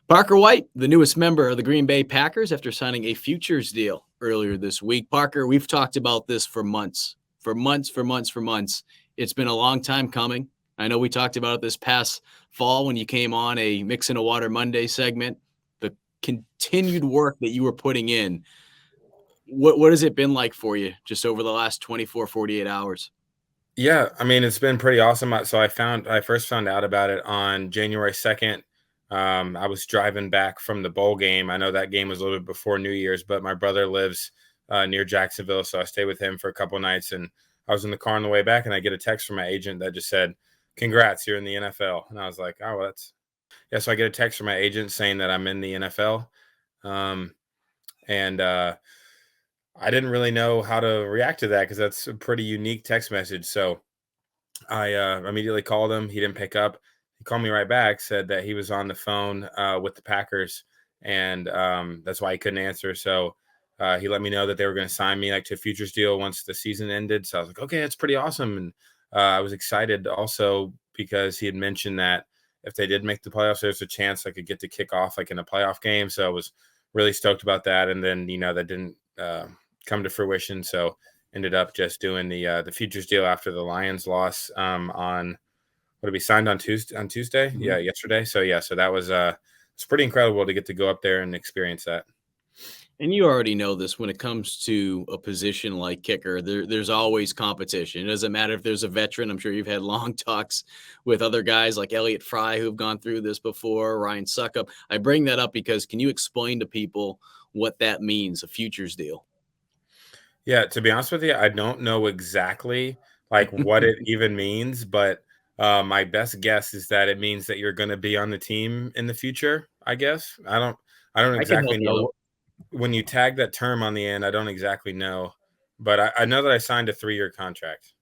Parker White, the newest member of the Green Bay Packers after signing a futures deal earlier this week. Parker, we've talked about this for months. It's been a long time coming. I know we talked about it this past fall when you came on a Mix in a Water Monday segment. The continued work that you were putting in. What has it been like for you just over the last 24, 48 hours? Yeah, I mean, it's been pretty awesome. So I first found out about it on January 2nd. I was driving back from the bowl game. I know that game was a little bit before New Year's, but my brother lives near Jacksonville, so I stayed with him for a couple of nights. And I was in the car on the way back, and I get a text from my agent that just said, "Congrats, you're in the NFL." And I was like, "Oh, well, that's yeah." So I get a text from my agent saying that I'm in the NFL, and I didn't really know how to react to that because that's a pretty unique text message. So I immediately called him. He didn't pick up. He called me right back, said that he was on the phone with the Packers, and that's why he couldn't answer. So he let me know that they were going to sign me like to a futures deal once the season ended. So I was like, okay, that's pretty awesome. And I was excited also because he had mentioned that if they did make the playoffs, there's a chance I could get to kick off like in a playoff game. So I was really stoked about that. And then that didn't come to fruition. So ended up just doing the futures deal after the Lions loss on what did we signed on Tuesday Mhm. yeah, yesterday. So yeah, so that was it's pretty incredible to get to go up there and experience that. And you already know this when it comes to a position like kicker, there's always competition. It doesn't matter if there's a veteran. I'm sure you've had long talks with other guys like Elliott Fry who've gone through this before, Ryan Suckup. I bring that up because can you explain to people what that means, a futures deal? Yeah, to be honest with you, I don't know exactly like what it even means, but my best guess is that it means that you're going to be on the team in the future. I guess I don't I can help exactly you out. know when you tag that term on the end. I don't exactly know, but I know that I signed a 3-year contract.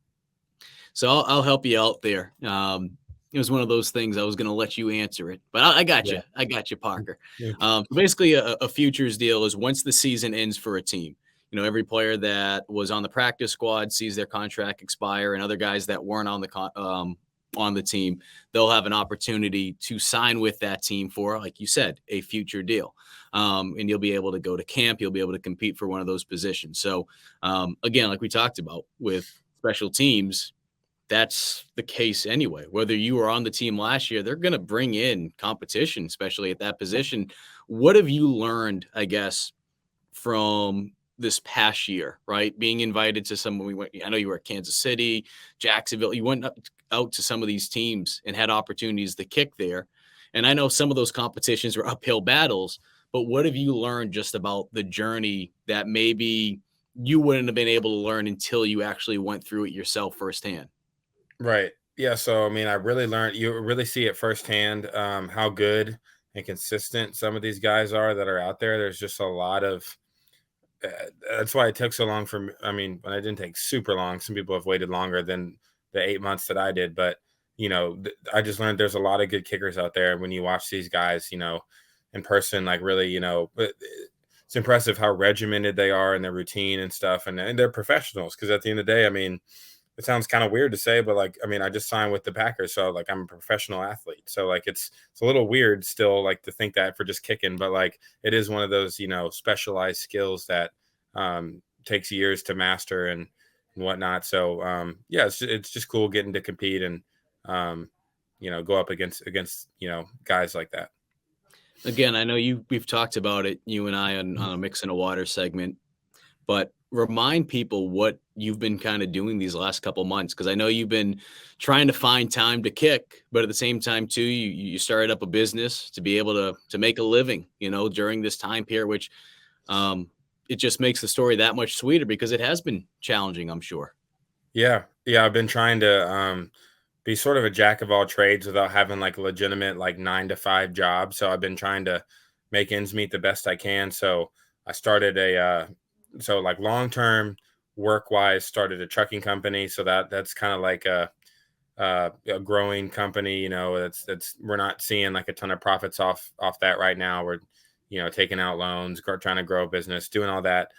So I'll help you out there. It was one of those things I was going to let you answer it, but I got Yeah. you. I got you, Parker. Yeah. Basically, a futures deal is once the season ends for a team. Every player that was on the practice squad sees their contract expire, and other guys that weren't on the team, they'll have an opportunity to sign with that team for, like you said, a future deal. And you'll be able to go to camp. You'll be able to compete for one of those positions. So, again, like we talked about with special teams, that's the case anyway. Whether you were on the team last year, they're going to bring in competition, especially at that position. What have you learned, I guess, from this past year, right? Being invited to some, I know you were at Kansas City, Jacksonville. You went out to some of these teams and had opportunities to kick there. And I know some of those competitions were uphill battles, but what have you learned just about the journey that maybe you wouldn't have been able to learn until you actually went through it yourself firsthand? Right. Yeah. So, I mean, I really learned, you really see it firsthand how good and consistent some of these guys are that are out there. There's just a lot of, uh, that's why it took so long for me. I mean, when it didn't take super long, some people have waited longer than the 8 months that I did. But, I just learned there's a lot of good kickers out there. When you watch these guys, in person, like really, it's impressive how regimented they are in their routine and stuff. And they're professionals because at the end of the day, I mean, it sounds kind of weird to say, but like, I mean, I just signed with the Packers, so like I'm a professional athlete. So like it's a little weird still like to think that for just kicking, but like it is one of those, specialized skills that takes years to master and whatnot. So yeah, it's just cool getting to compete and um, go up against guys like that. Again, I know we've talked about it, you and I, on a Mix in a Water segment, but remind people what you've been kind of doing these last couple months because I know you've been trying to find time to kick, but at the same time too, you started up a business to be able to make a living, during this time period, which um, it just makes the story that much sweeter because it has been challenging, I'm sure. Yeah, yeah, I've been trying to be sort of a jack of all trades without having like a legitimate like 9 to 5 job. So I've been trying to make ends meet the best I can. So I started so like long term work wise started a trucking company. So that's kind of like a growing company. That's we're not seeing like a ton of profits off that right now. We're taking out loans, trying to grow a business, doing all that.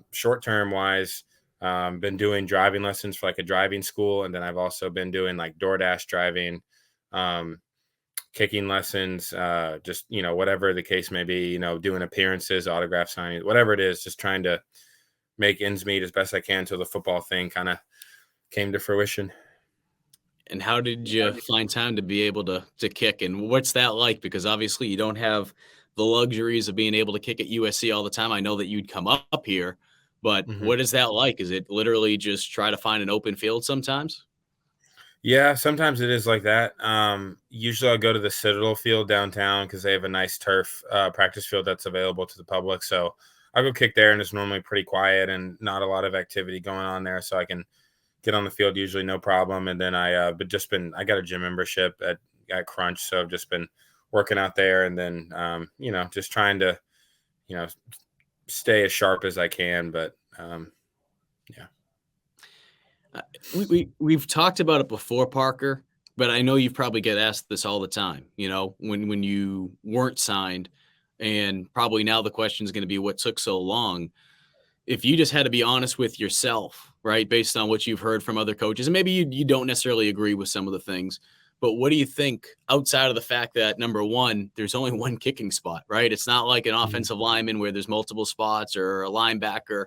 Short term wise. Been doing driving lessons for like a driving school, and then I've also been doing like DoorDash driving. Um, kicking lessons, just, whatever the case may be, doing appearances, autograph signing, whatever it is, just trying to make ends meet as best I can until the football thing kind of came to fruition. And how did you find time to be able to kick? And what's that like? Because obviously you don't have the luxuries of being able to kick at USC all the time. I know that you'd come up here, but Mhm. what is that like? Is it literally just try to find an open field sometimes? Yeah, sometimes it is like that. Usually I'll go to the Citadel field downtown because they have a nice turf practice field that's available to the public. So I'll go kick there, and it's normally pretty quiet and not a lot of activity going on there. So I can get on the field usually no problem. And then I got a gym membership at Crunch. So I've just been working out there, and then, just trying to, you know, stay as sharp as I can. But yeah. Uh, we've talked about it before, Parker, but I know you probably get asked this all the time. You know, when you weren't signed, and probably now the question is going to be what took so long. If you just had to be honest with yourself, right, based on what you've heard from other coaches, and maybe you don't necessarily agree with some of the things, but what do you think outside of the fact that number one, there's only one kicking spot, right? It's not like an Mhm. offensive lineman where there's multiple spots or a linebacker.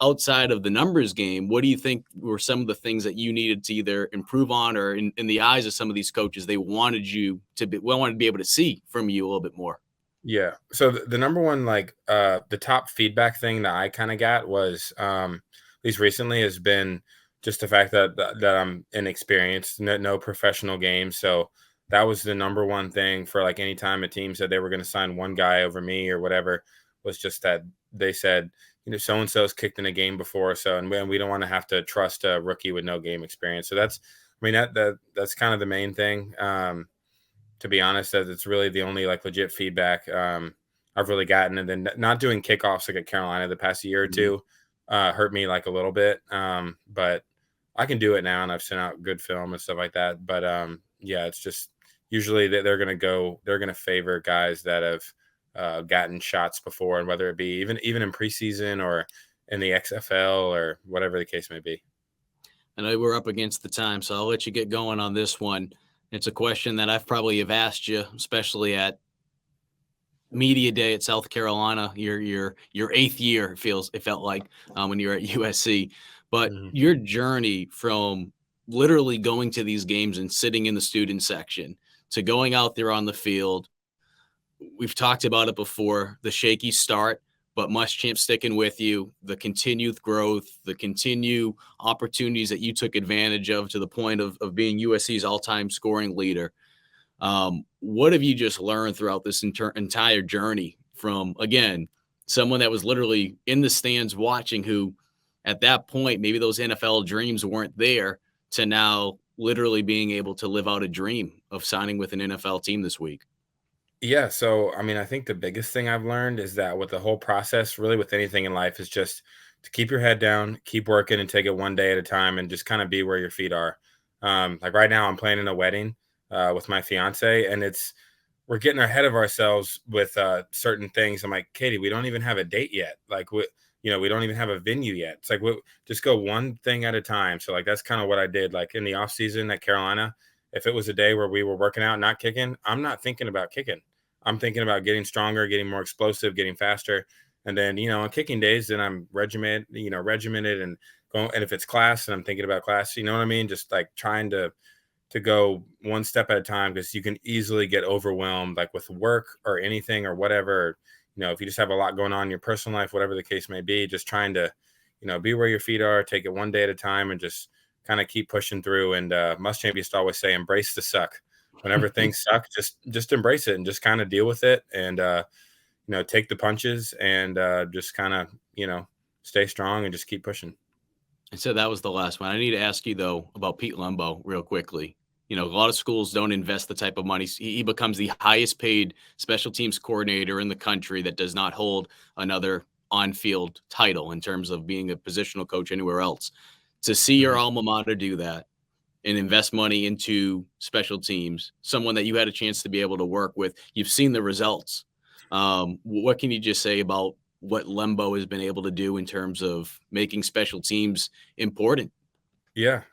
Outside of the numbers game, what do you think were some of the things that you needed to either improve on, or in the eyes of some of these coaches, they wanted you to be, well, wanted to be able to see from you a little bit more? Yeah. So the number one, like, the top feedback thing that I kind of got was, at least recently, has been just the fact that I'm inexperienced, no professional games. So that was the number one thing for, like, any time a team said they were going to sign one guy over me or whatever, was just that they said, so and so's kicked in a game before, so, and we don't want to have to trust a rookie with no game experience. So I mean, that's kind of the main thing. To be honest, that it's really the only, like, legit feedback I've really gotten. And then not doing kickoffs like at Carolina the past year or Mhm. two hurt me, like, a little bit. But I can do it now, and I've sent out good film and stuff like that. But yeah, it's just usually they're gonna favor guys that have gotten shots before, and whether it be even in preseason or in the XFL or whatever the case may be. I know we're up against the time, so I'll let you get going on this one. It's a question that I've probably have asked you, especially at media day at South Carolina. Your eighth year it felt like when you were at USC, but Mhm. your journey from literally going to these games and sitting in the student section to going out there on the field. We've talked about it before, the shaky start, but Muschamp sticking with you, the continued growth, the continued opportunities that you took advantage of to the point of being USC's all-time scoring leader. What have you just learned throughout this entire journey from, again, someone that was literally in the stands watching, who at that point, maybe those NFL dreams weren't there, to now literally being able to live out a dream of signing with an NFL team this week? Yeah, so I mean, I think the biggest thing I've learned is that with the whole process, really with anything in life, is just to keep your head down, keep working, and take it one day at a time, and just kind of be where your feet are. Like right now, I'm planning a wedding with my fiance, and we're getting ahead of ourselves with certain things. I'm like, Katie, we don't even have a date yet. Like, we don't even have a venue yet. It's like, just go one thing at a time. So, like, that's kind of what I did. Like in the off season at Carolina, if it was a day where we were working out, not kicking, I'm not thinking about kicking. I'm thinking about getting stronger, getting more explosive, getting faster. And then, on kicking days, then I'm regimented and going. And if it's class, and I'm thinking about class, you know what I mean? Just like trying to go one step at a time, because you can easily get overwhelmed, like with work or anything or whatever. If you just have a lot going on in your personal life, whatever the case may be, just trying to, be where your feet are, take it one day at a time, and just kind of keep pushing through. And Muschamp used to always say, embrace the suck. Whenever things suck, just embrace it and just kind of deal with it. And take the punches, and just kind of, stay strong and just keep pushing. And so that was the last one. I need to ask you though about Pete Lembo real quickly. You know, a lot of schools don't invest the type of money. He becomes the highest paid special teams coordinator in the country that does not hold another on-field title in terms of being a positional coach anywhere else. To see your Mhm. alma mater do that and invest money into special teams, someone that you had a chance to be able to work with, you've seen the results. What can you just say about what Lembo has been able to do in terms of making special teams important? Yeah.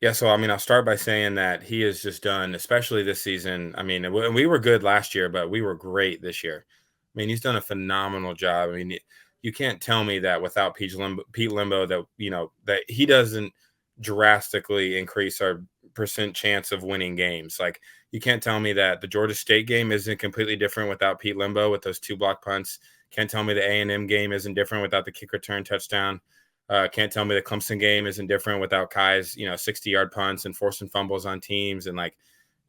Yeah, so I mean, I'll start by saying that he has just done, especially this season. I mean, we were good last year, but we were great this year. I mean, he's done a phenomenal job. I mean, you can't tell me that without Pete Limbo, that that he doesn't drastically increase our percent chance of winning games. Like, you can't tell me that the Georgia State game isn't completely different without Pete Limbo with those 2 block punts. Can't tell me the A&M game isn't different without the kick return touchdown. Can't tell me the Clemson game isn't different without Kai's, 60-yard punts and forcing fumbles on teams. And like,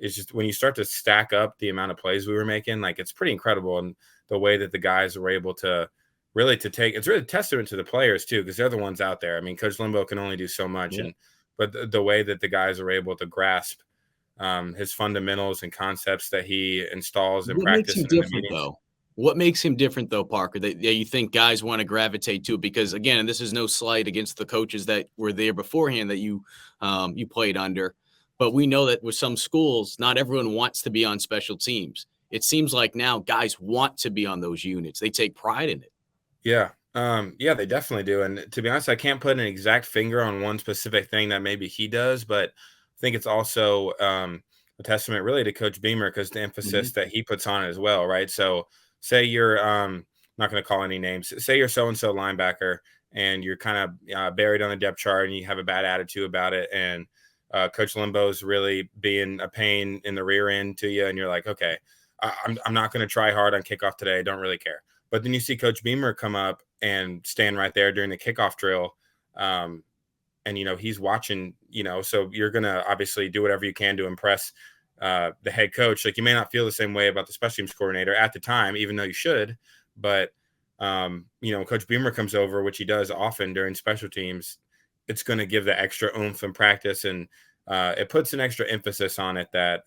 it's just when you start to stack up the amount of plays we were making, like, it's pretty incredible. And the way that the guys were able to really it's really a testament to the players too, because they're the ones out there. I mean, Coach Limbo can only do so much. Yeah. But the way that the guys are able to grasp his fundamentals and concepts that he installs in What makes practice him and in the different, meetings. though? What makes him different, though, Parker, that you think guys want to gravitate to? Because, again, and this is no slight against the coaches that were there beforehand that you played under, but we know that with some schools, not everyone wants to be on special teams. It seems like now guys want to be on those units. They take pride in it. Yeah. Yeah, they definitely do. And to be honest, I can't put an exact finger on one specific thing that maybe he does, but I think it's also a testament really to Coach Beamer, because the Mhm. emphasis that he puts on it as well, right? So say you're not going to call any names. Say you're so and so linebacker, and you're kind of buried on the depth chart, and you have a bad attitude about it, and Coach Limbo's really being a pain in the rear end to you, and you're like, okay, I'm not going to try hard on kickoff today. I don't really care. But then you see Coach Beamer come up and stand right there during the kickoff drill. And, he's watching, so you're going to obviously do whatever you can to impress the head coach. Like, you may not feel the same way about the special teams coordinator at the time, even though you should. But, Coach Beamer comes over, which he does often during special teams. It's going to give the extra oomph in practice. And it puts an extra emphasis on it that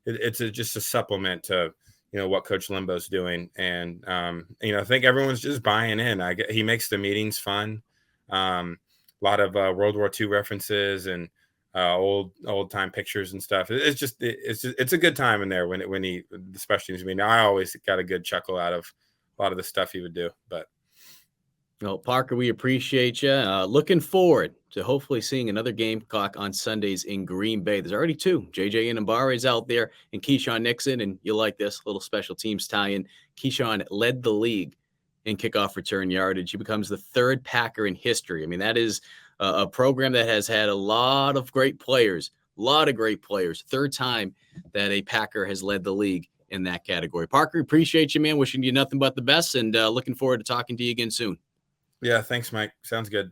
it's just a supplement to, what Coach Limbo's doing. And, I think everyone's just buying in. He makes the meetings fun. A lot of World War II references and old time pictures and stuff. It's a good time in there when he, especially teams. I mean, I always got a good chuckle out of a lot of the stuff he would do. But Well, Parker, we appreciate you. Looking forward to hopefully seeing another Gamecock on Sundays in Green Bay. There's already two. JJ Inambare is out there and Keyshawn Nixon. And you like this little special teams tie-in. Keyshawn led the league in kickoff return yardage. He becomes the third Packer in history. I mean, that is a program that has had a lot of great players, Third time that a Packer has led the league in that category. Parker, appreciate you, man. Wishing you nothing but the best, and looking forward to talking to you again soon. yeah, thanks, Mike. Sounds good.